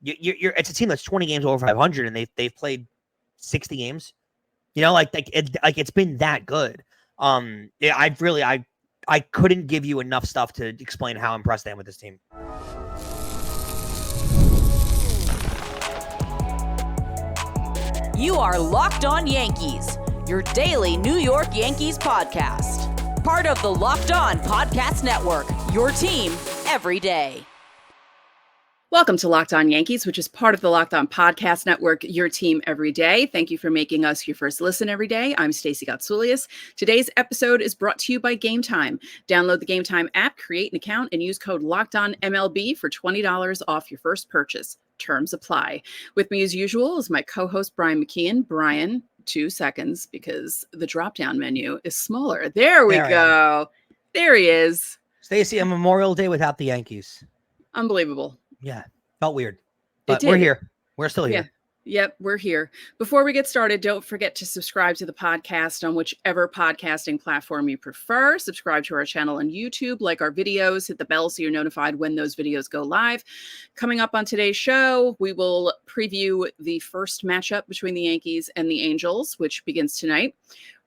It's a team that's 20 games over 500, and they've played 60 games. It's been that good. I couldn't give you enough stuff to explain how impressed I am with this team. You are Locked On Yankees, your daily New York Yankees podcast. Part of the Locked On Podcast Network, your team every day. Welcome to Locked On Yankees, which is part of the Locked On Podcast Network, your team every day. Thank you for making us your first listen every day. I'm Stacey Gotsoulias. Today's episode is brought to you by Game Time. Download the Game Time app, create an account, and use code LOCKEDONMLB for $20 off your first purchase. Terms apply. With me as usual is my co-host Brian McKeon. Brian, 2 seconds because the drop-down menu is smaller. There we go. There he is. Stacey, a Memorial Day without the Yankees. Unbelievable. Yeah, felt weird, but we're here. We're still here. Yep, we're here. Before we get started, don't forget to subscribe to the podcast on whichever podcasting platform you prefer. Subscribe to our channel on YouTube, like our videos, hit the bell so you're notified when those videos go live. Coming up on today's show, we will preview the first matchup between the Yankees and the Angels, which begins tonight.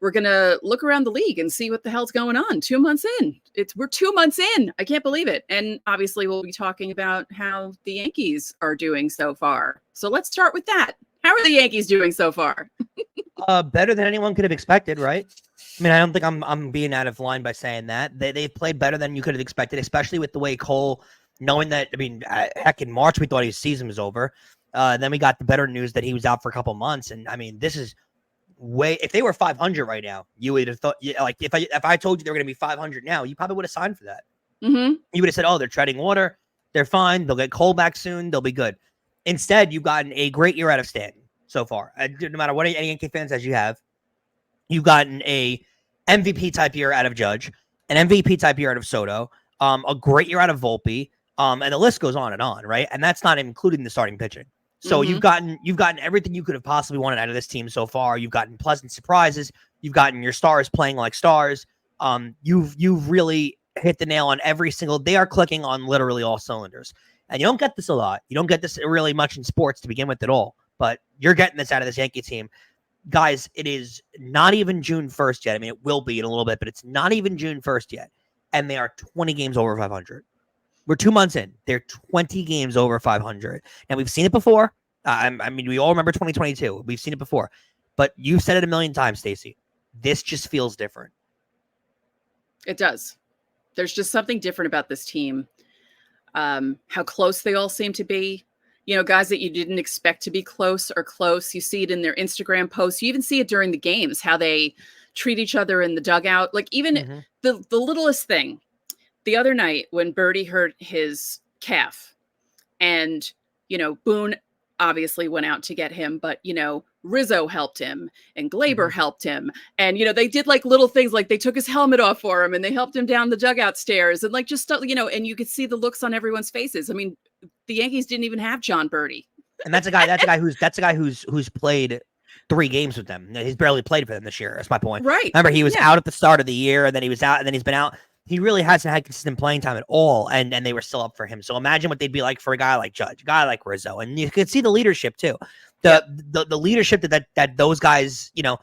We're going to look around the league and see what the hell's going on. 2 months in. We're 2 months in. I can't believe it. And obviously we'll be talking about how the Yankees are doing so far. So let's start with that. How are the Yankees doing so far? Better than anyone could have expected, right? I mean, I don't think I'm being out of line by saying that. They've played better than you could have expected, especially with the way Cole, knowing that, I mean, heck, in March we thought his season was over. Then we got the better news that he was out for a couple months. And I mean, this is if they were 500 right now, you would have thought, like, if I told you they were going to be 500 now, you probably would have signed for that. Mm-hmm. You would have said, oh, they're treading water. They're fine. They'll get Cole back soon. They'll be good. Instead, you've gotten a great year out of Stanton so far. No matter what any Yankee fans as you have, you've gotten a MVP type year out of Judge, an MVP type year out of Soto, a great year out of Volpe, and the list goes on, right? And that's not including the starting pitching. So you've gotten everything you could have possibly wanted out of this team so far. You've gotten pleasant surprises. You've gotten your stars playing like stars. You've really hit the nail on every single. They are clicking on literally all cylinders. And you don't get this a lot. You don't get this really much in sports to begin with at all. But you're getting this out of this Yankee team. Guys, it is not even June 1st yet. I mean, it will be in a little bit, but it's not even June 1st yet. And they are 20 games over 500. We're 2 months in. They're 20 games over 500. And we've seen it before. I mean, we all remember 2022. We've seen it before. But you've said it a million times, Stacey. This just feels different. It does. There's just something different about this team. How close they all seem to be. You know, guys that you didn't expect to be close are close. You see it in their Instagram posts. You even see it during the games, how they treat each other in the dugout. Like even the littlest thing. The other night when Birdie hurt his calf and, you know, Boone obviously went out to get him, but, you know, Rizzo helped him and Glaber helped him. And, you know, they did like little things, like they took his helmet off for him and they helped him down the dugout stairs and like just, you know, and you could see the looks on everyone's faces. I mean, the Yankees didn't even have John Birdie. And that's a guy who's played 3 games with them. He's barely played for them this year. That's my point. Right. Remember, he was out at the start of the year and then he was out and then he's been out. He really hasn't had consistent playing time at all, and they were still up for him. So imagine what they'd be like for a guy like Judge, a guy like Rizzo, and you could see the leadership too. The leadership that those guys, you know,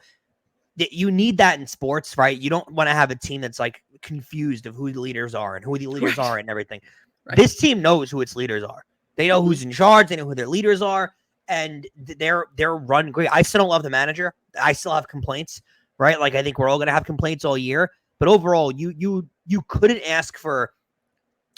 you need that in sports, right? You don't want to have a team that's like confused of who the leaders are and who the leaders are and everything. Right. This team knows who its leaders are. They know who's in charge. They know who their leaders are, and they're run great. I still don't love the manager. I still have complaints, right? Like I think we're all gonna have complaints all year. But overall, you couldn't ask for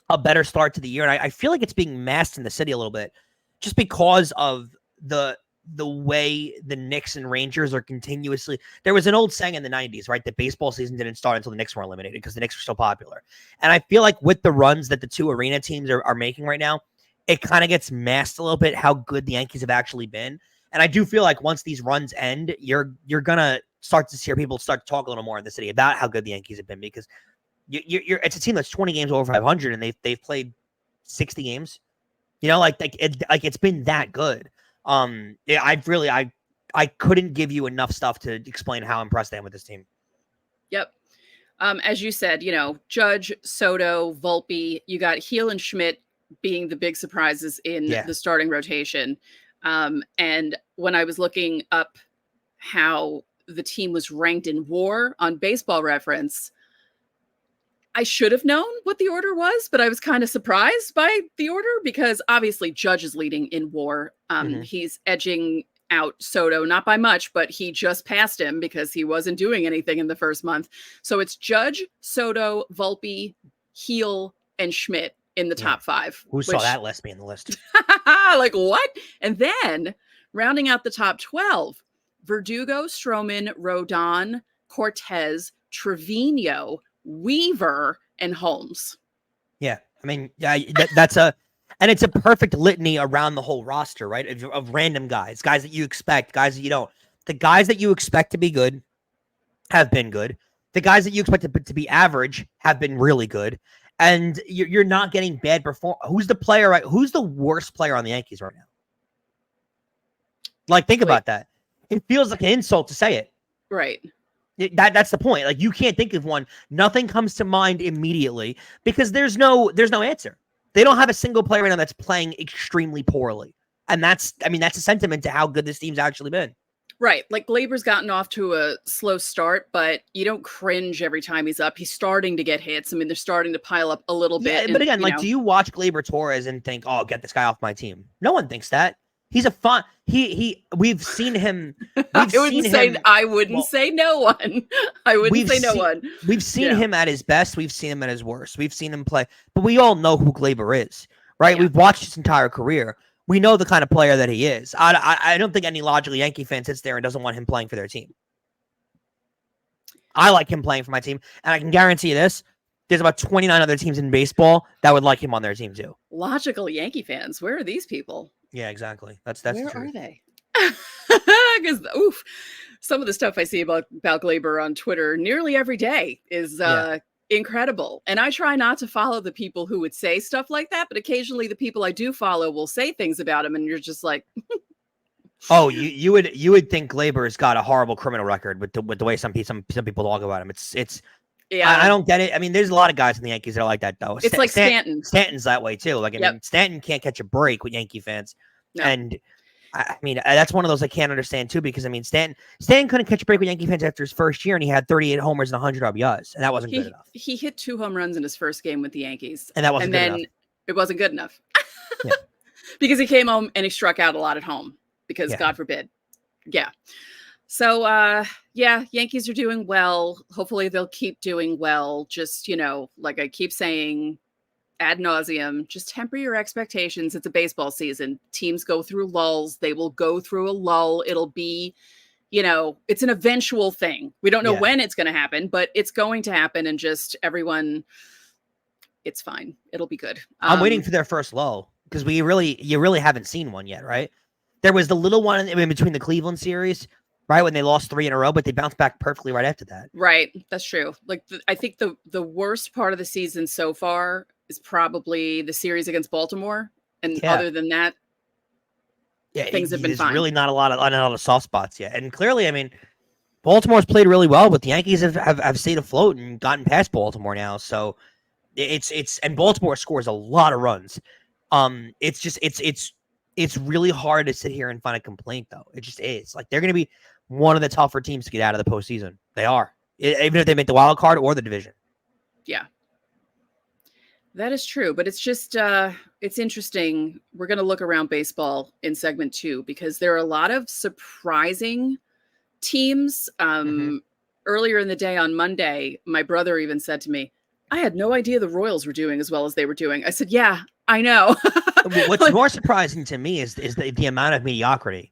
a better start to the year. And I feel like it's being masked in the city a little bit just because of the way the Knicks and Rangers are continuously. There was an old saying in the 90s, right? That baseball season didn't start until the Knicks were eliminated because the Knicks were so popular. And I feel like with the runs that the 2 arena teams are making right now, it kind of gets masked a little bit how good the Yankees have actually been. And I do feel like once these runs end, you're going to start to hear people start to talk a little more in the city about how good the Yankees have been because it's a team that's 20 games over 500 and they've played 60 games. You know, it's been that good. I couldn't give you enough stuff to explain how impressed I am with this team. Yep. As you said, you know, Judge, Soto, Volpe, you got Heel and Schmidt being the big surprises in Yeah. the starting rotation. And when I was looking up how the team was ranked in WAR on Baseball Reference, I should have known what the order was, but I was kind of surprised by the order because obviously Judge is leading in WAR. He's edging out Soto, not by much, but he just passed him because he wasn't doing anything in the first month. So it's Judge, Soto, Volpe, Heel, and Schmidt in the top 5. Who saw that list be in the list? Like what? And then rounding out the top 12, Verdugo, Stroman, Rodon, Cortes, Trevino, Weaver, and Holmes. Yeah. I mean, that's and it's a perfect litany around the whole roster, right? Of random guys that you expect, guys that you don't. The guys that you expect to be good have been good. The guys that you expect to be average have been really good. And you're not getting bad performance. Who's the player, right? Who's the worst player on the Yankees right now? Like, think about that. It feels like an insult to say it. Right. That's the point. Like, you can't think of one. Nothing comes to mind immediately because there's no answer. They don't have a single player right now that's playing extremely poorly. And that's a sentiment to how good this team's actually been. Right. Like Glaber's gotten off to a slow start, but you don't cringe every time he's up. He's starting to get hits. I mean, they're starting to pile up a little bit. But again, do you watch Gleyber Torres and think, oh, get this guy off my team? No one thinks that. He's a fun. We've seen him. I wouldn't say no one. I wouldn't say no one. We've seen him at his best. We've seen him at his worst. We've seen him play, but we all know who Gleyber is, right? Yeah. We've watched his entire career. We know the kind of player that he is. I don't think any logical Yankee fan sits there and doesn't want him playing for their team. I like him playing for my team, and I can guarantee you this. There's about 29 other teams in baseball that would like him on their team too. Logical Yankee fans. Where are these people? Yeah, exactly. That's where the truth. Are they? Because some of the stuff I see about Gleyber on Twitter nearly every day is incredible. And I try not to follow the people who would say stuff like that, but occasionally the people I do follow will say things about him, and you're just like, oh, you would think Gleyber's got a horrible criminal record with the way some people talk about him. It's. Yeah, I don't get it. I mean, there's a lot of guys in the Yankees that are like that, though. It's like Stanton. Stanton's that way, too. Like, I mean, Stanton can't catch a break with Yankee fans. No. And, I mean, that's one of those I can't understand, too, because, I mean, Stanton couldn't catch a break with Yankee fans after his first year, and he had 38 homers and 100 RBIs, and that wasn't good enough. He hit 2 home runs in his first game with the Yankees. And that wasn't good enough. It wasn't good enough. Because he came home and he struck out a lot at home, because God forbid. Yeah. So, Yankees are doing well. Hopefully they'll keep doing well. Just, like I keep saying ad nauseum, just temper your expectations. It's a baseball season. Teams go through lulls. They will go through a lull. It'll be, it's an eventual thing. We don't know when it's going to happen, but it's going to happen. And just everyone, it's fine. It'll be good. I'm waiting for their first lull because you really haven't seen one yet, right? There was the little one in between the Cleveland series, right, when they lost 3 in a row, but they bounced back perfectly right after that. Right. That's true. Like, I think the worst part of the season so far is probably the series against Baltimore. And other than that, things have been fine. There's really not a lot of soft spots yet. And clearly, I mean, Baltimore's played really well, but the Yankees have stayed afloat and gotten past Baltimore now. So and Baltimore scores a lot of runs. It's really hard to sit here and find a complaint, though. It just is. Like, they're going to be one of the tougher teams to get out of the postseason. They are. Even if they make the wild card or the division. Yeah. That is true. But it's just, it's interesting. We're going to look around baseball in segment 2 because there are a lot of surprising teams. Earlier in the day on Monday, my brother even said to me, I had no idea the Royals were doing as well as they were doing. I said, yeah, I know. What's more surprising to me is the amount of mediocrity.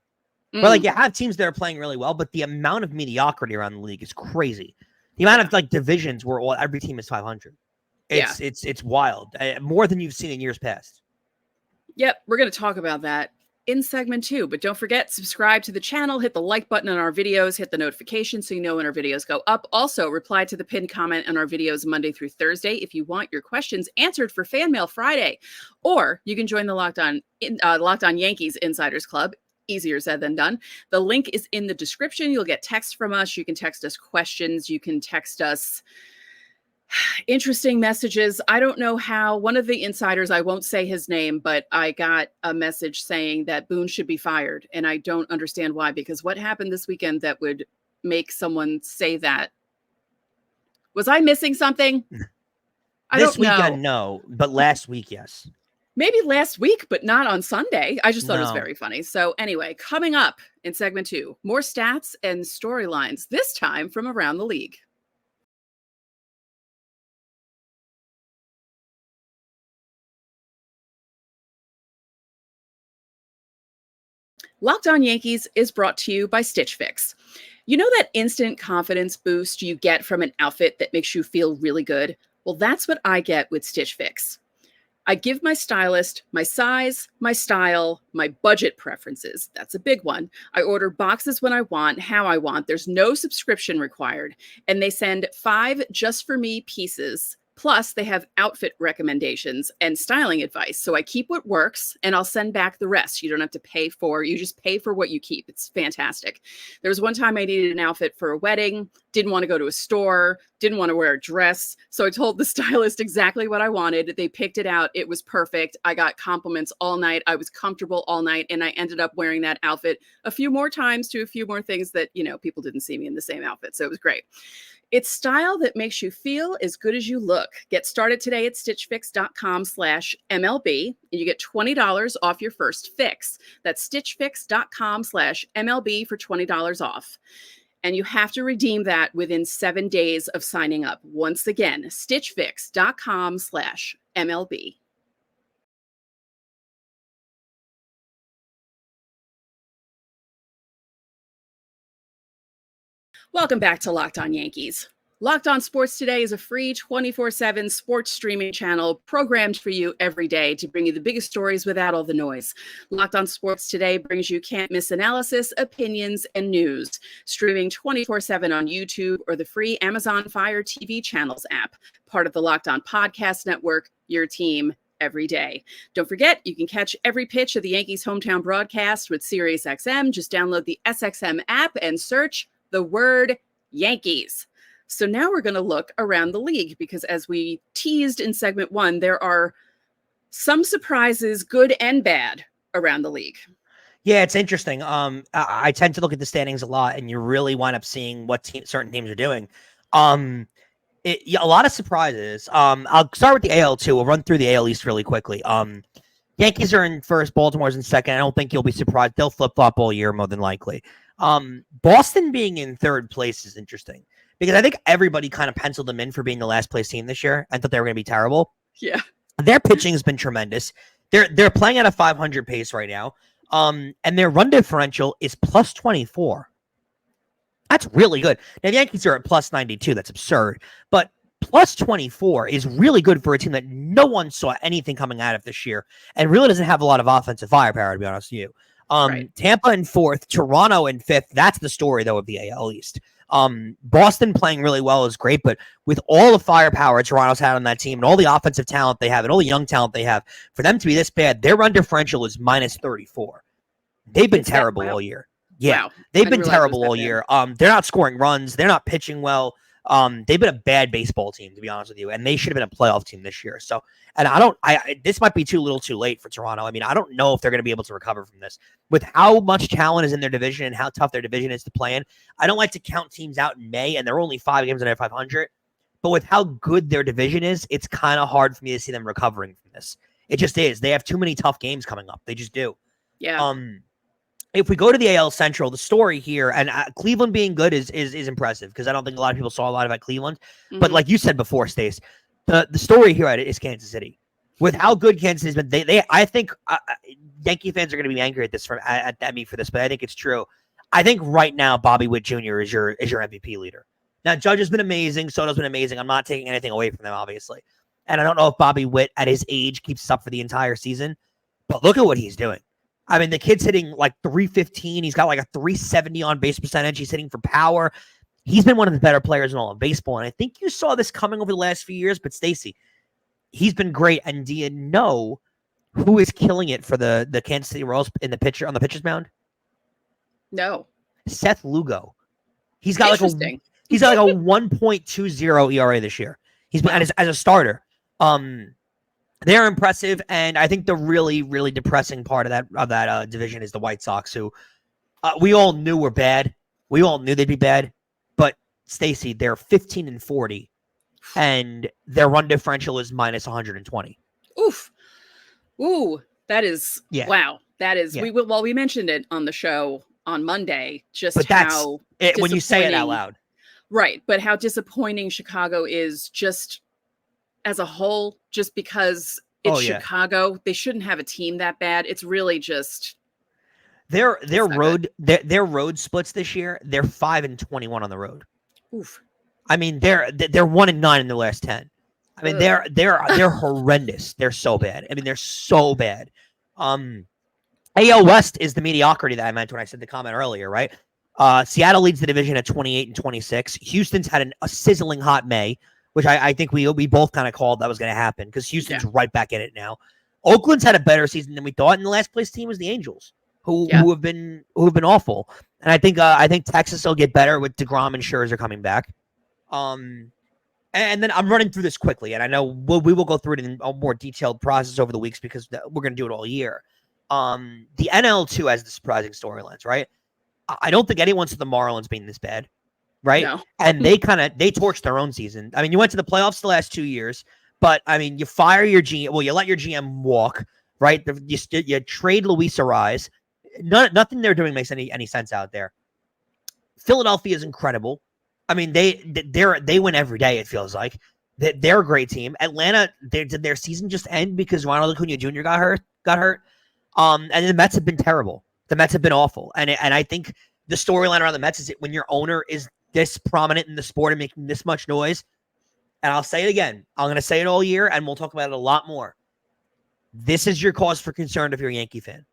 Well, like, you have teams that are playing really well, but the amount of mediocrity around the league is crazy. The amount of divisions where every team is 500. It's wild. More than you've seen in years past. Yep, we're going to talk about that in segment 2, but don't forget, subscribe to the channel, hit the like button on our videos, hit the notification so you know when our videos go up. Also, reply to the pinned comment on our videos Monday through Thursday if you want your questions answered for Fan Mail Friday. Or you can join the Locked On Yankees Insiders Club. Easier said than done. The link is in the description. You'll get text from us. You can text us questions. You can text us Interesting messages. I don't know how. One of the insiders, I won't say his name, but I got a message saying that Boone should be fired. And I don't understand why, because what happened this weekend that would make someone say that? Was I missing something? I This don't know. weekend, no, but last week, yes. Maybe last week, but not on Sunday. I just thought it was No. very funny. So anyway, coming up in segment 2, more stats and storylines, this time from around the league. Locked On Yankees is brought to you by Stitch Fix. You know that instant confidence boost you get from an outfit that makes you feel really good? Well, that's what I get with Stitch Fix. I give my stylist my size, my style, my budget preferences. That's a big one. I order boxes when I want, how I want. There's no subscription required. And they send 5 just for me pieces. Plus, they have outfit recommendations and styling advice. So I keep what works and I'll send back the rest. You don't have to pay for, you just pay for what you keep. It's fantastic. There was one time I needed an outfit for a wedding, didn't want to go to a store, didn't want to wear a dress. So I told the stylist exactly what I wanted. They picked it out. It was perfect. I got compliments all night. I was comfortable all night. And I ended up wearing that outfit a few more times to a few more things that, you know, people didn't see me in the same outfit. So it was great. It's style that makes you feel as good as you look. Get started today at stitchfix.com/MLB and you get $20 off your first fix. That's stitchfix.com/MLB for $20 off. And you have to redeem that within 7 days of signing up. Once again, stitchfix.com/MLB. Welcome back to Locked On Yankees. Locked On Sports Today is a free 24/7 sports streaming channel programmed for you every day to bring you the biggest stories without all the noise. Locked On Sports Today brings you can't-miss analysis, opinions, and news. Streaming 24/7 on YouTube or the free Amazon Fire TV channels app. Part of the Locked On Podcast Network, your team every day. Don't forget, you can catch every pitch of the Yankees hometown broadcast with SiriusXM. Just download the SXM app and search the word Yankees. So now we're going to look around the league because as we teased in segment 1, there are some surprises, good and bad, around the league. Yeah, it's interesting. I tend to look at the standings a lot, and you really wind up seeing what certain teams are doing. A lot of surprises. I'll start with the AL too. We'll run through the AL East really quickly. Yankees are in first, Baltimore's in second. I don't think you'll be surprised. They'll flip-flop all year more than likely. Boston being in third place is interesting because I think everybody kind of penciled them in for being the last place team this year. I thought they were going to be terrible. Yeah. Their pitching has been tremendous. They're playing at a 500 pace right now. And their run differential is plus 24. That's really good. Now the Yankees are at plus 92. That's absurd. But plus 24 is really good for a team that no one saw anything coming out of this year and really doesn't have a lot of offensive firepower, to be honest with you. Right. Tampa in fourth, Toronto in fifth. That's the story, though, of the AL East. Boston playing really well is great, but with all the firepower Toronto's had on that team and all the offensive talent they have and all the young talent they have, for them to be this bad, their run differential is minus 34. They've been terrible all year. Yeah, they've been terrible all year. They're not scoring runs. They're not pitching well. They've been a bad baseball team, to be honest with you, and they should have been a playoff team this year. So, and this might be too little too late for Toronto. I mean, I don't know if they're going to be able to recover from this with how much talent is in their division and how tough their division is to play in. I don't like to count teams out in May, and they're only 5 games under 500, but with how good their division is, it's kind of hard for me to see them recovering from this. It just is. They have too many tough games coming up. They just do. Yeah. If we go to the AL Central, the story here, and Cleveland being good is impressive because I don't think a lot of people saw a lot about Cleveland. Mm-hmm. But like you said before, Stace, the story here is Kansas City. With how good Kansas has been, I think Yankee fans are going to be angry at this at me for this, but I think it's true. I think right now Bobby Witt Jr. is your MVP leader. Now Judge has been amazing, Soto's been amazing. I'm not taking anything away from them, obviously, and I don't know if Bobby Witt at his age keeps up for the entire season, but look at what he's doing. I mean, the kid's hitting like 315. He's got like a 370 on base percentage. He's hitting for power. He's been one of the better players in all of baseball. And I think you saw this coming over the last few years, but Stacey, he's been great. And do you know who is killing it for the Kansas City Royals on the pitcher's mound? No. Seth Lugo. He's got like a 1.20 ERA this year. He's been as a starter. They're impressive, and I think the really, really depressing part of that division is the White Sox, who we all knew were bad. We all knew they'd be bad, but Stacey, they're 15-40, and their run differential is minus 120. Oof. Ooh, that is wow. That is we mentioned it on the show on Monday. Just how when you say it out loud, right? But how disappointing Chicago is just as a whole. Just because it's Chicago, they shouldn't have a team that bad. It's really just their road splits this year. They're 5-21 on the road. Oof. I mean, they're 1-9 in the last 10. I mean, they're horrendous. They're so bad. I mean, they're so bad. AL West is the mediocrity that I meant when I said the comment earlier, right? Seattle leads the division at 28-26. Houston's had a sizzling hot May, which I think we both kind of called that was going to happen because Houston's right back in it now. Oakland's had a better season than we thought, and the last place team was the Angels, who have been awful. And I think Texas will get better with DeGrom and Scherzer coming back. And then I'm running through this quickly, and I know we will go through it in a more detailed process over the weeks because we're going to do it all year. The NL2 has the surprising storylines, right? I don't think anyone saw the Marlins being this bad, right? No. And they torched their own season. I mean, you went to the playoffs the last 2 years, but I mean, you fire your GM. Well, you let your GM walk, right? You trade Luis Ariz. Nothing they're doing makes any sense out there. Philadelphia is incredible. I mean, they win every day. It feels like they're a great team. Atlanta, did their season just end because Ronald Acuna Jr. got hurt? And the Mets have been terrible. The Mets have been awful. And I think the storyline around the Mets is when your owner is this prominent in the sport and making this much noise. And I'll say it again. I'm going to say it all year, and we'll talk about it a lot more. This is your cause for concern if you're a Yankee fan,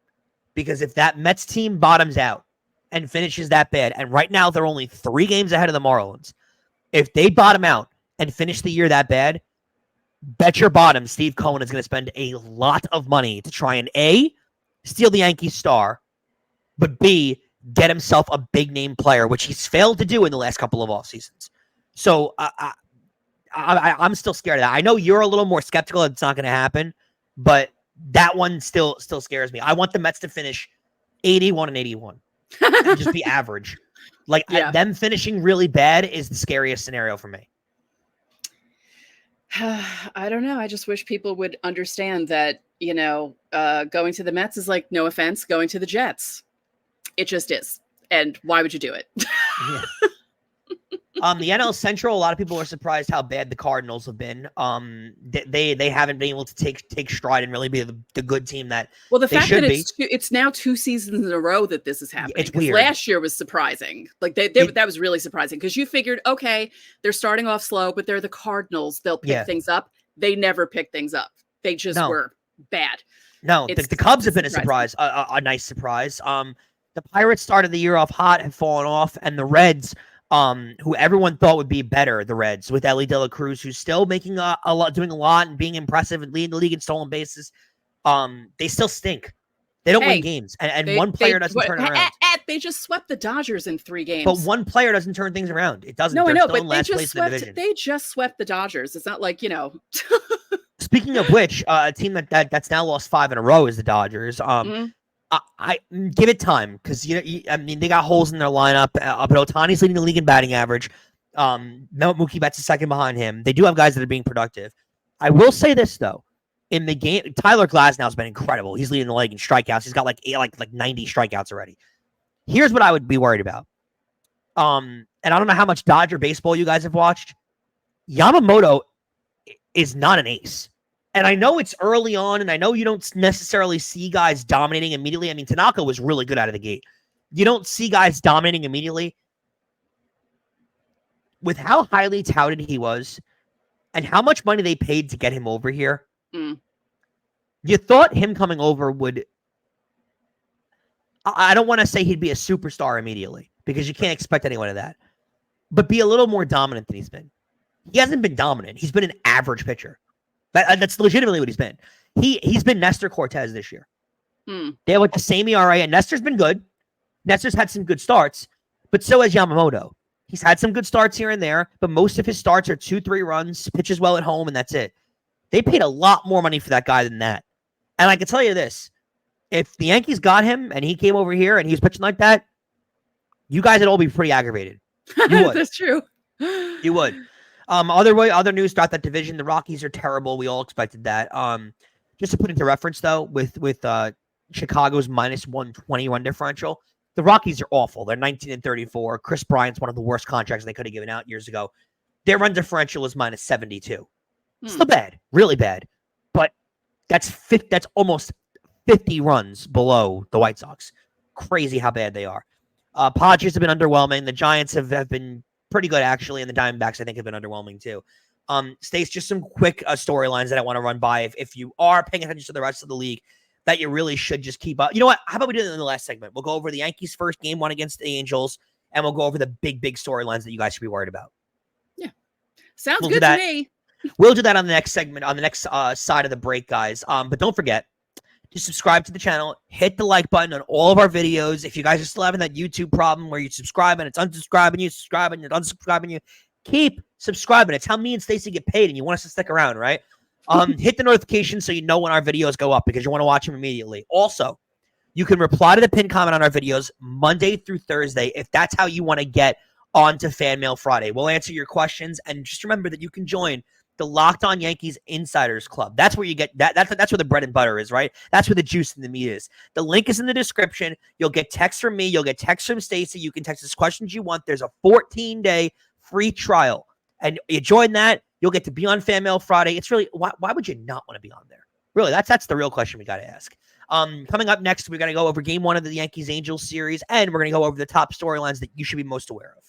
because if that Mets team bottoms out and finishes that bad, and right now they're only 3 games ahead of the Marlins. If they bottom out and finish the year that bad, bet your bottom Steve Cohen is going to spend a lot of money to try and A, steal the Yankees star, but B, get himself a big-name player, which he's failed to do in the last couple of off seasons. So I'm still scared of that. I know you're a little more skeptical that it's not going to happen, but that one still scares me. I want the Mets to finish 81-81. And just be average. Them finishing really bad is the scariest scenario for me. I don't know. I just wish people would understand that, going to the Mets is like, no offense, going to the Jets. It just is. And why would you do it? Yeah. The NL Central, a lot of people are surprised how bad the Cardinals have been. They haven't been able to take stride and really be the good team that the fact that it's now 2 seasons in a row that this is happening. It's weird. Last year was surprising. That was really surprising because you figured, okay, they're starting off slow, but they're the Cardinals. They'll pick things up. They never pick things up. They just were bad. No, the Cubs have been a surprise, a nice surprise. The Pirates started the year off hot, have fallen off, and the Reds, who everyone thought would be better, the Reds, with Ellie De La Cruz, who's still making doing a lot and being impressive and leading the league in stolen bases. They still stink. They don't win games, and one player doesn't turn it around. They just swept the Dodgers in 3 games. But one player doesn't turn things around. It doesn't. No, I know, but they just swept the Dodgers. It's not like, Speaking of which, a team that's now lost 5 in a row is the Dodgers. I give it time because they got holes in their lineup. But Ohtani's leading the league in batting average. Mookie Betts is second behind him. They do have guys that are being productive. I will say this though, in the game, Tyler Glasnow's been incredible. He's leading the league in strikeouts. He's got like 90 strikeouts already. Here's what I would be worried about. And I don't know how much Dodger baseball you guys have watched. Yamamoto is not an ace. And I know it's early on, and I know you don't necessarily see guys dominating immediately. I mean, Tanaka was really good out of the gate. You don't see guys dominating immediately. With how highly touted he was and how much money they paid to get him over here, you thought him coming over would... I don't want to say he'd be a superstar immediately, because you can't expect anyone of that. But be a little more dominant than he's been. He hasn't been dominant. He's been an average pitcher. That's legitimately what he's been. He's been Nestor Cortes this year. They have the same ERA, and Nestor's been good. Nestor's had some good starts, but so has Yamamoto. He's had some good starts here and there, but most of his starts are 2-3 runs, pitches well at home, and that's it. They paid a lot more money for that guy than that. And I can tell you this, if the Yankees got him and he came over here and he was pitching like that, you guys would all be pretty aggravated. You would. That's true. You would. Other news throughout that division, the Rockies are terrible. We all expected that. Just to put into reference, though, with Chicago's minus 120 run differential, the Rockies are awful. They're 19-34. Chris Bryant's one of the worst contracts they could have given out years ago. Their run differential is minus 72. Still bad, really bad, but that's almost 50 runs below the White Sox. Crazy how bad they are. Padres have been underwhelming. The Giants have been pretty good, actually, and the Diamondbacks, I think, have been underwhelming, too. Stace, just some quick storylines that I want to run by. If you are paying attention to the rest of the league, that you really should just keep up. You know what? How about we do it in the last segment? We'll go over the Yankees' first game one against the Angels, and we'll go over the big storylines that you guys should be worried about. Yeah. Sounds good to me. We'll do that on the next segment, on the next side of the break, guys. But don't forget to subscribe to the channel, hit the like button on all of our videos. If you guys are still having that YouTube problem where you subscribe and it's unsubscribing you, subscribe and it's unsubscribing you, keep subscribing. It's how me and Stacey get paid, and you want us to stick around, right? Hit the notification so you know when our videos go up because you want to watch them immediately. Also, you can reply to the pinned comment on our videos Monday through Thursday if that's how you want to get onto Fan Mail Friday. We'll answer your questions, and just remember that you can join the Locked On Yankees Insiders Club. That's where you get that's where the bread and butter is, right? That's where the juice and the meat is. The link is in the description. You'll get text from me. You'll get text from Stacey. You can text us questions you want. There's a 14-day free trial. And you join that, you'll get to be on Fan Mail Friday. It's really, why would you not want to be on there? Really, that's the real question we got to ask. Coming up next, we're going to go over game one of the Yankees-Angels series, and we're going to go over the top storylines that you should be most aware of.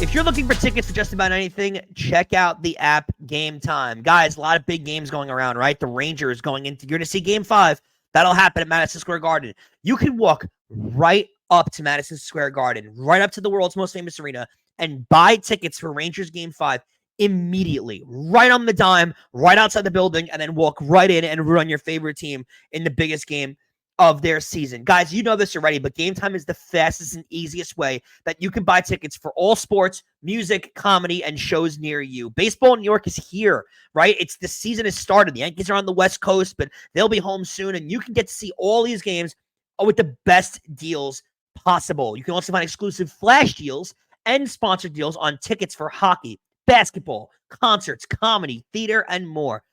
If you're looking for tickets for just about anything, check out the app Game Time. Guys, a lot of big games going around, right? The Rangers going into, you're going to see Game 5. That'll happen at Madison Square Garden. You can walk right up to Madison Square Garden, right up to the world's most famous arena, and buy tickets for Rangers Game 5 immediately, right on the dime, right outside the building, and then walk right in and root on your favorite team in the biggest game of their season. Guys, you know this already, but Game Time is the fastest and easiest way that you can buy tickets for all sports, music, comedy, and shows near you. Baseball in New York is here, right? The season has started. The Yankees are on the West Coast, but they'll be home soon, and you can get to see all these games with the best deals possible. You can also find exclusive flash deals and sponsored deals on tickets for hockey, basketball, concerts, comedy, theater, and more.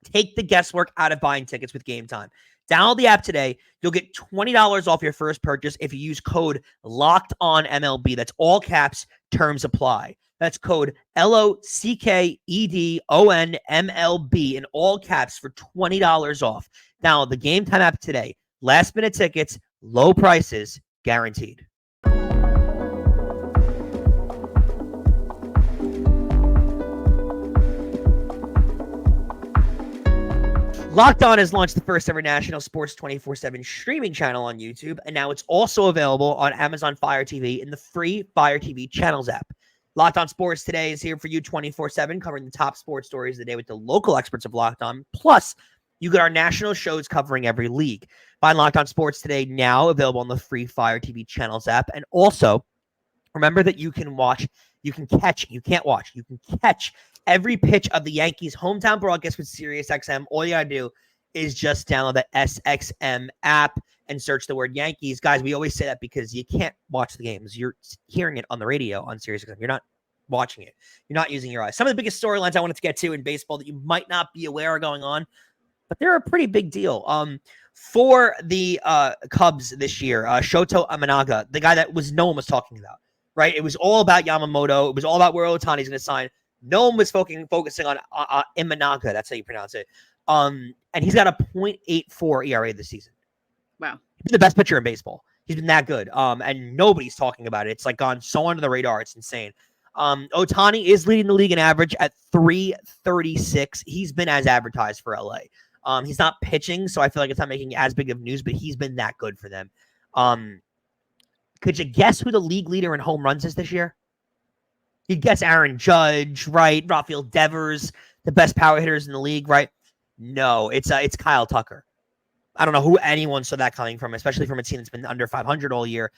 Take the guesswork out of buying tickets with Game Time. Download the app today. You'll get $20 off your first purchase if you use code LOCKEDONMLB. That's all caps. Terms apply. That's code LOCKEDONMLB in all caps for $20 off. Download the Game Time app today. Last minute tickets, low prices, guaranteed. Locked On has launched the first ever national sports 24/7 streaming channel on YouTube, and now it's also available on Amazon Fire TV in the free Fire TV channels app. Locked On Sports Today is here for you 24/7, covering the top sports stories of the day with the local experts of Locked On. Plus, you get our national shows covering every league. Find Locked On Sports Today now available on the free Fire TV channels app. And also, remember that you can catch every pitch of the Yankees' hometown broadcast with SiriusXM. All you gotta do is just download the SXM app and search the word Yankees. Guys, we always say that because you can't watch the games. You're hearing it on the radio on SiriusXM. You're not watching it. You're not using your eyes. Some of the biggest storylines I wanted to get to in baseball that you might not be aware are going on, but they're a pretty big deal. For the Cubs this year, Shoto Imanaga, the guy that no one was talking about, right? It was all about Yamamoto. It was all about where Ohtani's going to sign. No one was focusing on Imanaga. That's how you pronounce it. And he's got a .84 ERA this season. Wow. He's been the best pitcher in baseball. He's been that good. And nobody's talking about it. It's like gone so under the radar. It's insane. Ohtani is leading the league in average at .336. He's been as advertised for LA. He's not pitching, so I feel like it's not making as big of news, but he's been that good for them. Could you guess who the league leader in home runs is this year? You'd guess Aaron Judge, right? Rafael Devers, the best power hitters in the league, right? No, it's Kyle Tucker. I don't know who anyone saw that coming from, especially from a team that's been under 500 all year.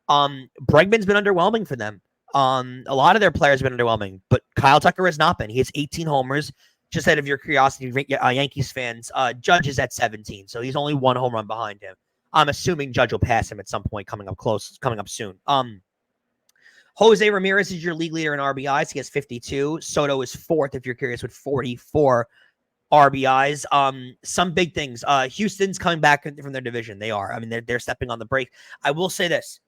Bregman's been underwhelming for them. A lot of their players have been underwhelming, but Kyle Tucker has not been. He has 18 homers. Just out of your curiosity, Yankees fans, Judge is at 17, so he's only 1 home run behind him. I'm assuming Judge will pass him at some point coming up soon. Jose Ramirez is your league leader in RBIs. He has 52. Soto is 4th, if you're curious, with 44 RBIs. Some big things. Houston's coming back from their division. They are. I mean, they're stepping on the brake. I will say this.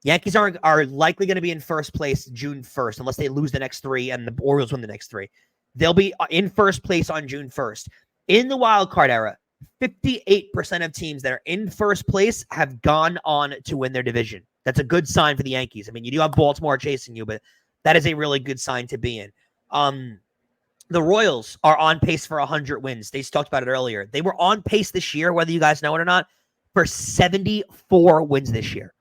Yankees are likely going to be in first place June 1st, unless they lose the next 3 and the Orioles win the next 3. They'll be in first place on June 1st. In the wild card era, 58% of teams that are in first place have gone on to win their division. That's a good sign for the Yankees. I mean, you do have Baltimore chasing you, but that is a really good sign to be in. The Royals are on pace for 100 wins. They talked about it earlier. They were on pace this year, whether you guys know it or not, for 74 wins this year.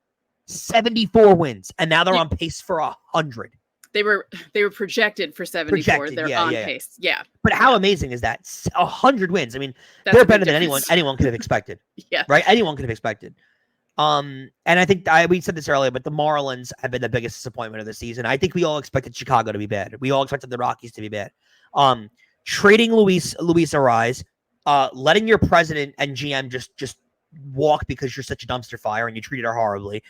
74 wins. And now they're on pace for 100. They were projected for 74. They're on pace. Yeah. But how amazing is that? 100 wins. I mean, they're better than anyone could have expected. Yeah. Right? Anyone could have expected. And I think we said this earlier, but the Marlins have been the biggest disappointment of the season. I think we all expected Chicago to be bad. We all expected the Rockies to be bad. Trading Luis Ariz, letting your president and GM just walk because you're such a dumpster fire and you treated her horribly.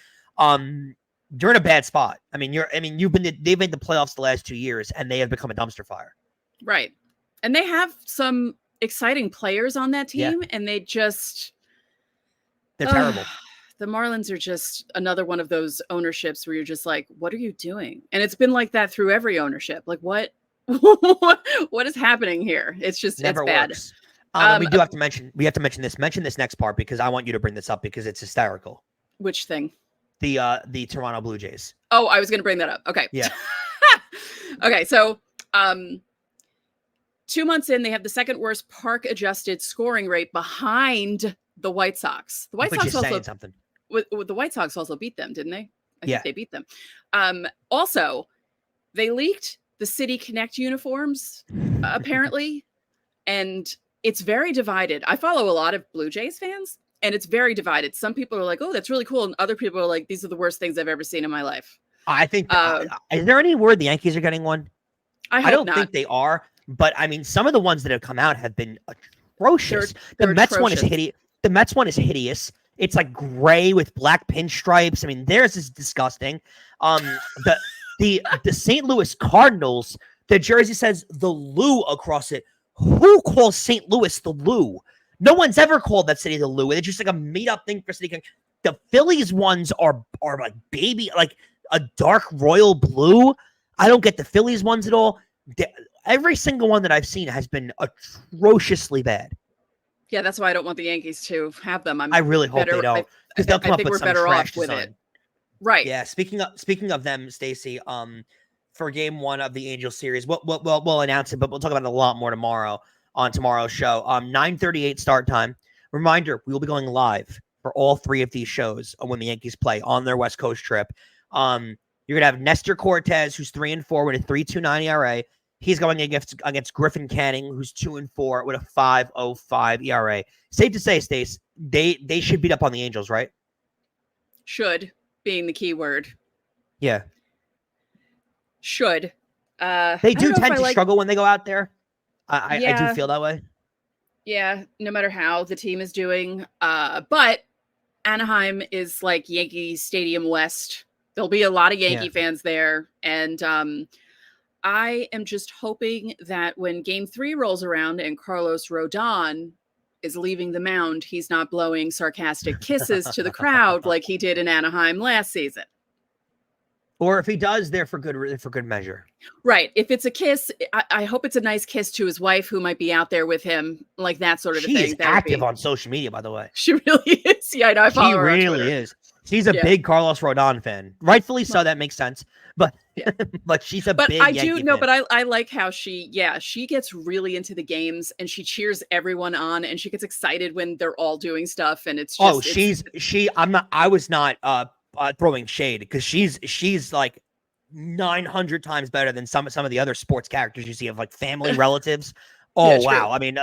You're in a bad spot. they've made the playoffs the last 2 years and they have become a dumpster fire. Right. And they have some exciting players on that team and they're terrible. The Marlins are just another one of those ownerships where you're just like, what are you doing? And it's been like that through every ownership. Like what is happening here? It's just, never it's bad. Works. We have to mention this next part because I want you to bring this up because it's hysterical. Which thing? The Toronto Blue Jays. Oh, I was going to bring that up. Okay. Yeah. Okay. So, 2 months in, they have the second worst park adjusted scoring rate behind the White Sox. The White Sox also beat them, didn't they? I think they beat them. Also, they leaked the City Connect uniforms, apparently, and it's very divided. I follow a lot of Blue Jays fans. And it's very divided. Some people are like, oh, that's really cool. And other people are like, these are the worst things I've ever seen in my life. I think, is there any word the Yankees are getting one? I don't think they are. But, some of the ones that have come out have been atrocious. The Mets one is hideous. The Mets one is hideous. It's like gray with black pinstripes. Theirs is disgusting. The St. Louis Cardinals, the jersey says the Lou across it. Who calls St. Louis the Lou? No one's ever called that city the Lou. It's just like a made-up thing for city. The Phillies ones are like baby, like a dark royal blue. I don't get the Phillies ones at all. Every single one that I've seen has been atrociously bad. Yeah, that's why I don't want the Yankees to have them. I really hope they don't, because they'll come up with some trash design. Right. Yeah. Speaking of them, Stacey, for Game 1 of the Angels series, we'll announce it, but we'll talk about it a lot more tomorrow. On tomorrow's show, 9:38 start time. Reminder, we will be going live for all 3 of these shows when the Yankees play on their West Coast trip. You're gonna have Nestor Cortes, who's 3-4 with a 3.29 ERA. He's going against Griffin Canning, who's 2-4 with a 5.05 ERA. Safe to say, Stace, they should beat up on the Angels, right? Should being the key word. Yeah. Should. They do tend to struggle when they go out there. I do feel that way. Yeah, no matter how the team is doing. But Anaheim is like Yankee Stadium West. There'll be a lot of Yankee fans there. And I am just hoping that when Game 3 rolls around and Carlos Rodon is leaving the mound, he's not blowing sarcastic kisses to the crowd like he did in Anaheim last season. Or if he does, they're for good measure. Right. If it's a kiss, I hope it's a nice kiss to his wife who might be out there with him, like that sort of thing. She's active on social media, by the way. She really is. Yeah, I know. I follow her on Twitter. She really is. She's a big Carlos Rodon fan. Rightfully so. That makes sense. But but she's a big Yankee fan. But I like how she gets really into the games and she cheers everyone on and she gets excited when they're all doing stuff. And it's just, I was not throwing shade because she's like 900 times better than some of the other sports characters you see of like family relatives Oh, Yeah, wow. I mean,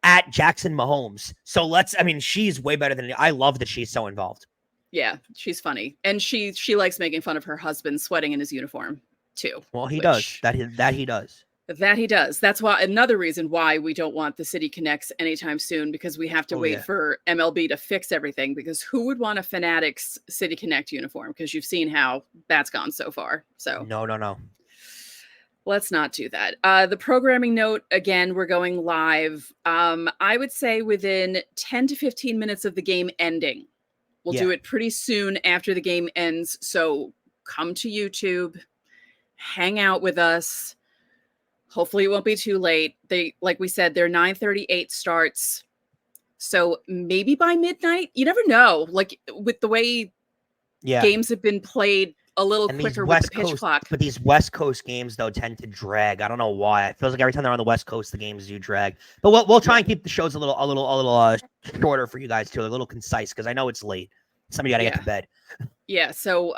at Jackson Mahomes. So she's way better than I love that she's so involved. Yeah, she's funny. And she likes making fun of her husband sweating in his uniform too. Well, he does. That he does. That he does. That's why another reason why we don't want the City Connects anytime soon, because we have to wait for MLB to fix everything, because who would want a Fanatics City Connect uniform? Because you've seen how that's gone so far. So No. Let's not do that. The programming note, again, we're going live. I would say within 10 to 15 minutes of the game ending. We'll do it pretty soon after the game ends. So come to YouTube, hang out with us. Hopefully it won't be too late. Like we said, they're 9:38 starts. So maybe by midnight, you never know. Like with the way games have been played a little quicker with the pitch clock. But these West Coast games, though, tend to drag. I don't know why. It feels like every time they're on the West Coast, the games do drag. But we'll try and keep the shows a little shorter for you guys too, a little concise, because I know it's late. Some of you got to get to bed. Yeah. So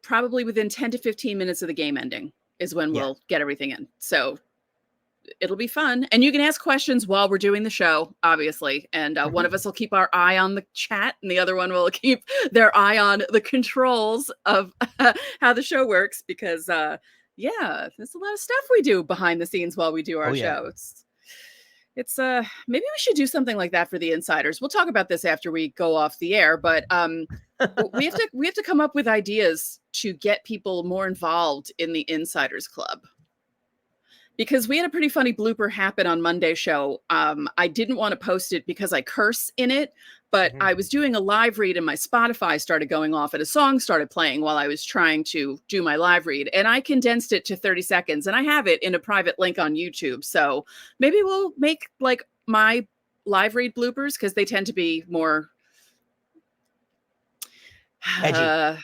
probably within 10 to 15 minutes of the game ending is when we'll get everything in. So it'll be fun. And you can ask questions while we're doing the show, obviously. And one of us will keep our eye on the chat, and the other one will keep their eye on the controls of how the show works, because there's a lot of stuff we do behind the scenes while we do our show. It's maybe we should do something like that for the insiders. We'll talk about this after we go off the air, but we have to come up with ideas to get people more involved in the Insiders Club. Because we had a pretty funny blooper happen on Monday's show. I didn't want to post it because I curse in it, but I was doing a live read and my Spotify started going off and a song started playing while I was trying to do my live read. And I condensed it to 30 seconds and I have it in a private link on YouTube. So maybe we'll make like my live read bloopers, because they tend to be more edgier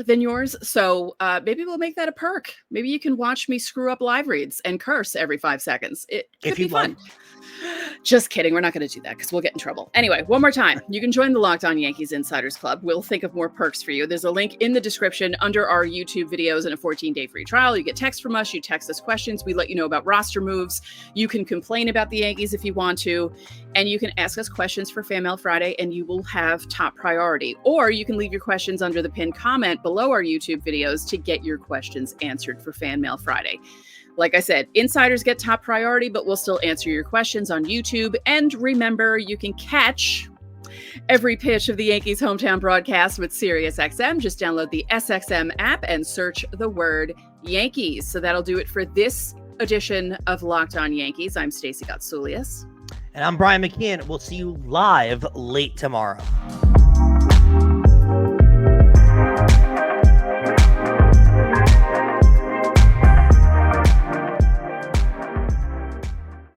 than yours. So maybe we'll make that a perk. Maybe you can watch me screw up live reads and curse every 5 seconds. It could be fun. Just kidding. We're not going to do that because we'll get in trouble. Anyway, one more time. You can join the Locked On Yankees Insiders Club. We'll think of more perks for you. There's a link in the description under our YouTube videos and a 14-day free trial. You get text from us. You text us questions. We let you know about roster moves. You can complain about the Yankees if you want to. And you can ask us questions for Fan Mail Friday, and you will have top priority. Or you can leave your questions under the pinned comment below our YouTube videos to get your questions answered for Fan Mail Friday. Like I said, insiders get top priority, but we'll still answer your questions on YouTube. And remember, you can catch every pitch of the Yankees hometown broadcast with SiriusXM. Just download the SXM app and search the word Yankees. So that'll do it for this edition of Locked On Yankees. I'm Stacey Gotsoulias. And I'm Brian McKeon. We'll see you live late tomorrow.